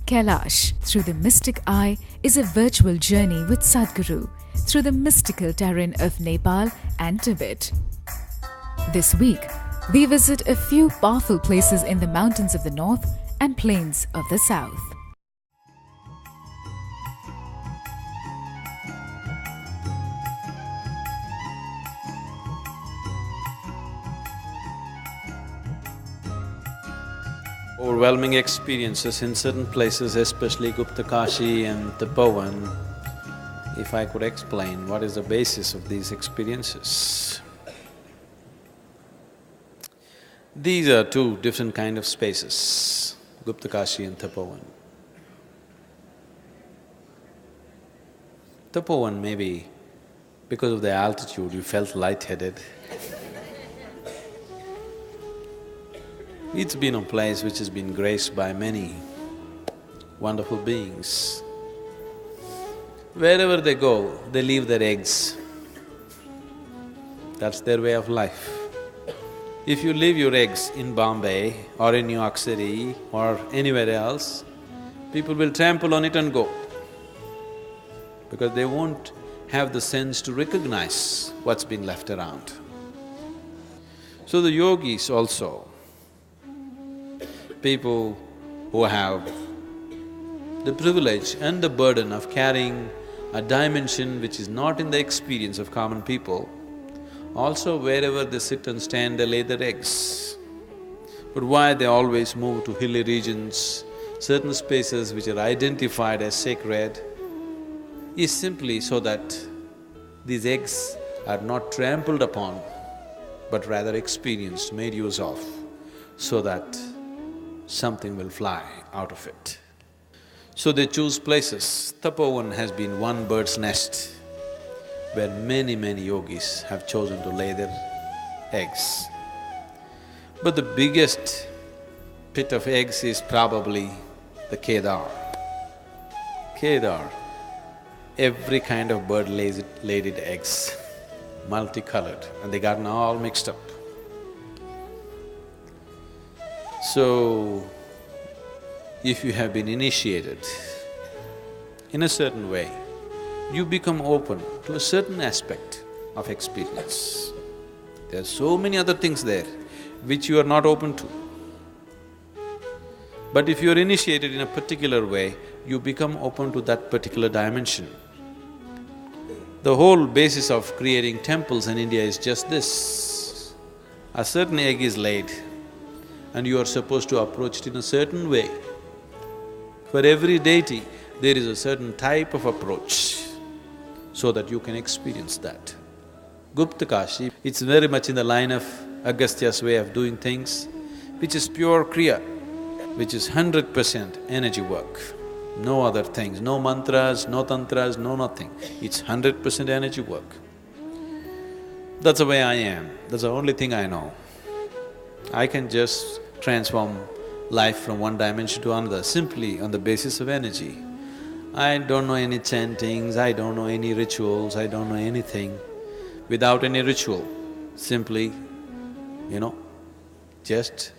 Kailash Through the Mystic Eye is a virtual journey with Sadhguru through the mystical terrain of Nepal and Tibet. This week, we visit a few powerful places in the mountains of the north and plains of the south. Overwhelming experiences in certain places, especially Gupta Kashi and Tapovan. If I could explain what is the basis of these experiences. These are two different kind of spaces, Gupta Kashi and Tapovan. Tapovan, maybe because of the altitude you felt lightheaded. It's been a place which has been graced by many wonderful beings. Wherever they go, they leave their eggs. That's their way of life. If you leave your eggs in Bombay or in New York City or anywhere else, people will trample on it and go, because they won't have the sense to recognize what's been left around. So the yogis also, people who have the privilege and the burden of carrying a dimension which is not in the experience of common people, also wherever they sit and stand, they lay their eggs. But why they always move to hilly regions, certain spaces which are identified as sacred, is simply so that these eggs are not trampled upon, but rather experienced, made use of, so that something will fly out of it. So they choose places. Tapovan has been one bird's nest where many yogis have chosen to lay their eggs. But the biggest pit of eggs is probably the Kedar. Kedar, every kind of bird laid its eggs, multicolored, and they got all mixed up. So, if you have been initiated in a certain way, you become open to a certain aspect of experience. There are so many other things there which you are not open to. But if you are initiated in a particular way, you become open to that particular dimension. The whole basis of creating temples in India is just this. A certain egg is laid, and you are supposed to approach it in a certain way. For every deity, there is a certain type of approach so that you can experience that. Gupta Kashi, it's very much in the line of Agastya's way of doing things, which is pure Kriya, which is 100% energy work. No other things, no mantras, no tantras, no nothing. It's 100% energy work. That's the way I am, that's the only thing I know. I can just transform life from one dimension to another simply on the basis of energy. I don't know any chantings, I don't know any rituals, I don't know anything. Without any ritual, simply, just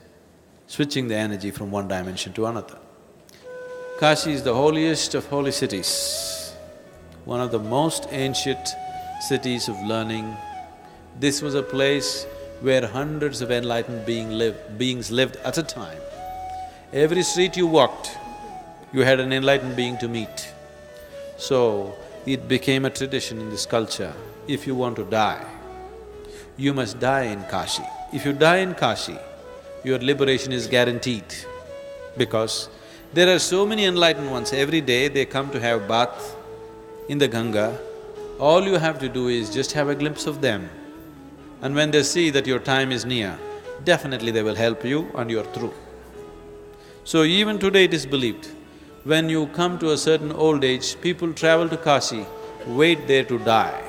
switching the energy from one dimension to another. Kashi is the holiest of holy cities, one of the most ancient cities of learning. This was a place where hundreds of enlightened beings lived at a time. Every street you walked, you had an enlightened being to meet. So, it became a tradition in this culture, if you want to die, you must die in Kashi. If you die in Kashi, your liberation is guaranteed, because there are so many enlightened ones, every day they come to have bath in the Ganga. All you have to do is just have a glimpse of them. And when they see that your time is near, definitely they will help you and you're through. So even today it is believed, when you come to a certain old age, people travel to Kashi, wait there to die.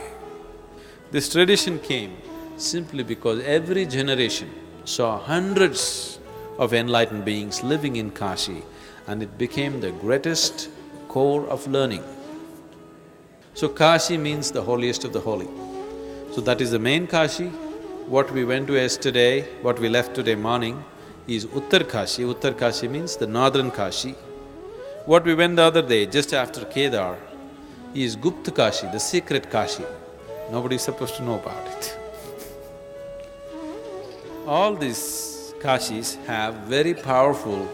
This tradition came simply because every generation saw hundreds of enlightened beings living in Kashi, and it became the greatest core of learning. So Kashi means the holiest of the holy. So that is the main Kashi. What we went to yesterday, what we left today morning is Uttar Kashi. Uttar Kashi means the northern Kashi, What we went the other day, just after Kedar, is Gupta Kashi, the secret Kashi. Nobody is supposed to know about it. All these Kashis have very powerful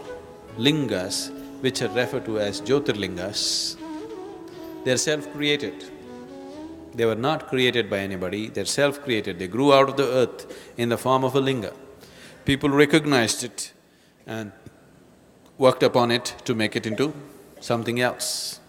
lingas which are referred to as Jyotirlingas. They're self-created. They were not created by anybody, they're self-created. They grew out of the earth in the form of a linga. People recognized it and worked upon it to make it into something else.